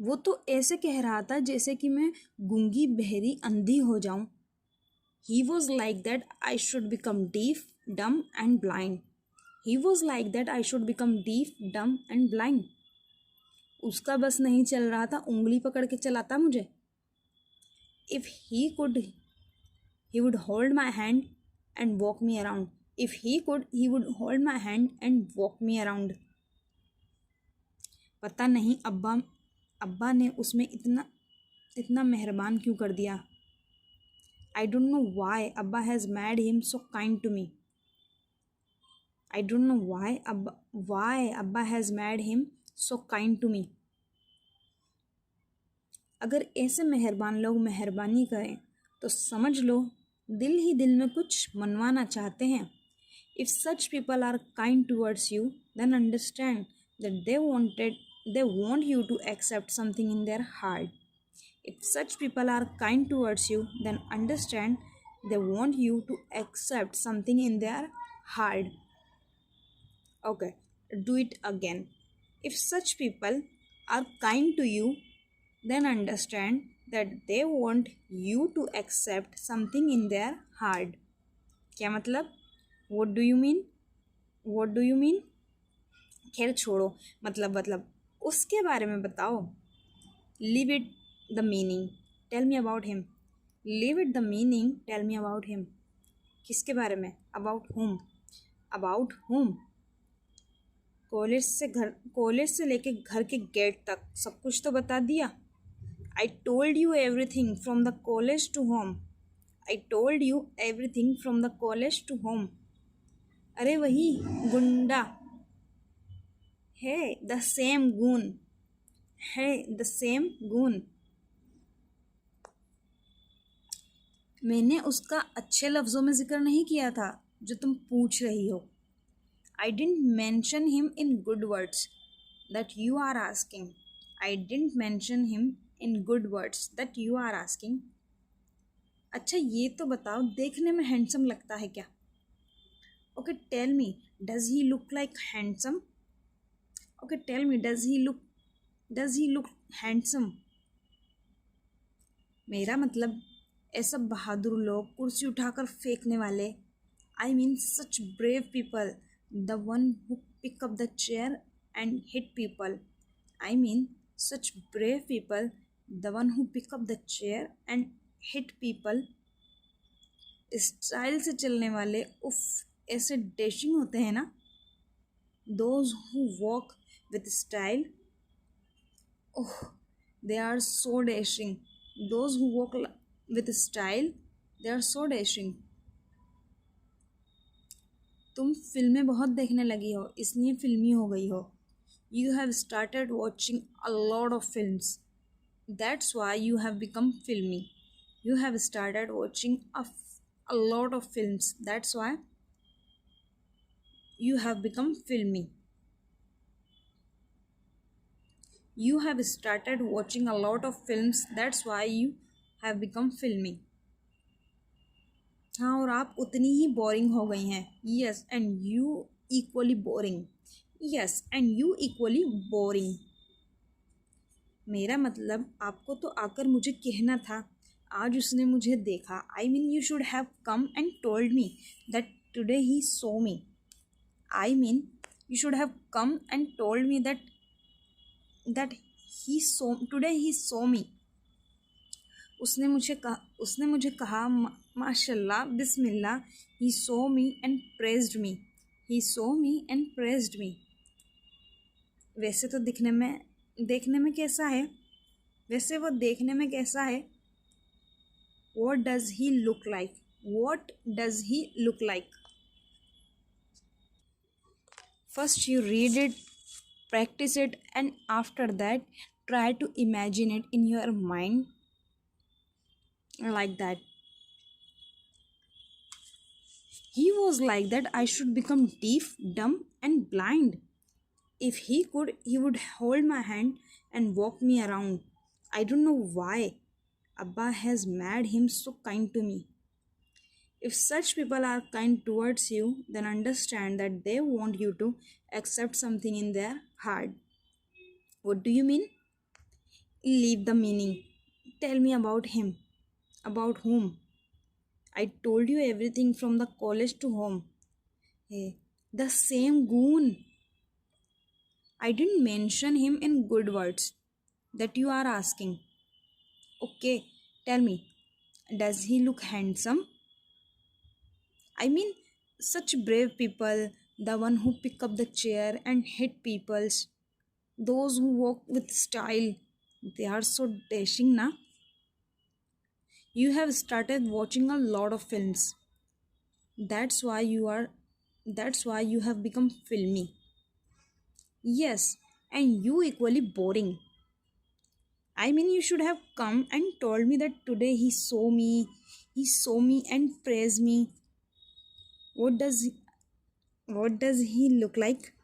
वो तो ऐसे कह रहा था जैसे कि मैं गूंगी बहरी अंधी हो जाऊं. He was like that I should become deaf, dumb and blind. He was like that I should become deaf, dumb and blind. उसका बस नहीं चल रहा था, उंगली पकड़ के चलाता मुझे. If he could, he would hold my hand and walk me around. If he could, he would hold my hand and walk me around. पता नहीं अब्बा अब्बा ने उसमें इतना इतना मेहरबान क्यों कर दिया. I don't know why Abba has made him so kind to me. I don't know why Abba has made him so kind to me. अगर ऐसे मेहरबान लोग मेहरबानी करें तो समझ लो दिल ही दिल में कुछ मनवाना चाहते हैं. If such people are kind towards you, then understand that they want you to accept something in their heart. If such people are kind towards you, then understand they want you to accept something in their heart. Okay, do it again. If such people are kind to you, then understand that they want you to accept something in their heart. क्या मतलब? What do you mean? What do you mean? खैर छोड़ो, मतलब उसके बारे में बताओ. Leave it the meaning. Tell me about him. Leave it the meaning. Tell me about him. किसके बारे में? About whom? About whom? College से लेके घर के गेट तक सब कुछ तो बता दिया. I told you everything from the college to home. I told you everything from the college to home. अरे वही गुंडा है, the same goon है, the same goon. मैंने उसका अच्छे लफ्ज़ों में जिक्र नहीं किया था जो तुम पूछ रही हो. I didn't mention him in good words that you are asking. I didn't mention him in good words that you are asking. अच्छा ये तो बताओ देखने में हैंडसम लगता है क्या? Okay, tell me, does he look like handsome? Okay, tell me, does he look handsome? मेरा मतलब ऐसा बहादुर लोग, कुर्सी उठाकर फेंकने वाले. I mean such brave people, the one who pick up the chair and hit people. I mean such brave people, the one who pick up the chair and hit people. Style से चलने वाले, उफ ऐसे dashing होते हैं ना. Those who walk with style, oh they are so dashing. Those who walk with style, they are so dashing. तुम फिल्में बहुत देखने लगी हो इसलिए फिल्मी हो गई हो. You have started watching a lot of films. That's why you have become filmy. You have started watching a lot of films. That's why you have become filmy. You have started watching a lot of films. That's why you have become filmy. हाँ और आप उतनी ही boring हो गई हैं. Yes, and you equally boring. Yes, and you equally boring. मेरा मतलब आपको तो आकर मुझे कहना था. आज उसने मुझे देखा. I mean you should have come and told me that today he saw me. I mean you should have come and told me that today he saw me. उसने मुझे कहा माशाल्लाह बिस्मिल्लाह. He saw me and praised me. He saw me and praised me. वैसे तो देखने में कैसा है? वैसे वो देखने में कैसा है? What does he look like? What does he look like? First you read it, practice it, and after that try to imagine it in your mind like that. He was like that I should become deaf, dumb, and blind. If he could, he would hold my hand and walk me around. I don't know why Abba has made him so kind to me. If such people are kind towards you, then understand that they want you to accept something in their heart. What do you mean? Leave the meaning. Tell me about him. About whom? I told you everything from the college to home. Hey, the same goon. I didn't mention him in good words that you are asking. Okay, tell me, does he look handsome? I mean, such brave people, the one who pick up the chair and hit people's, those who walk with style, they are so dashing, na? You have started watching a lot of films. That's why you are that's why you have become filmy. Yes, and you equally boring. I mean, you should have come and told me that today he saw me and praised me. What does what does he look like?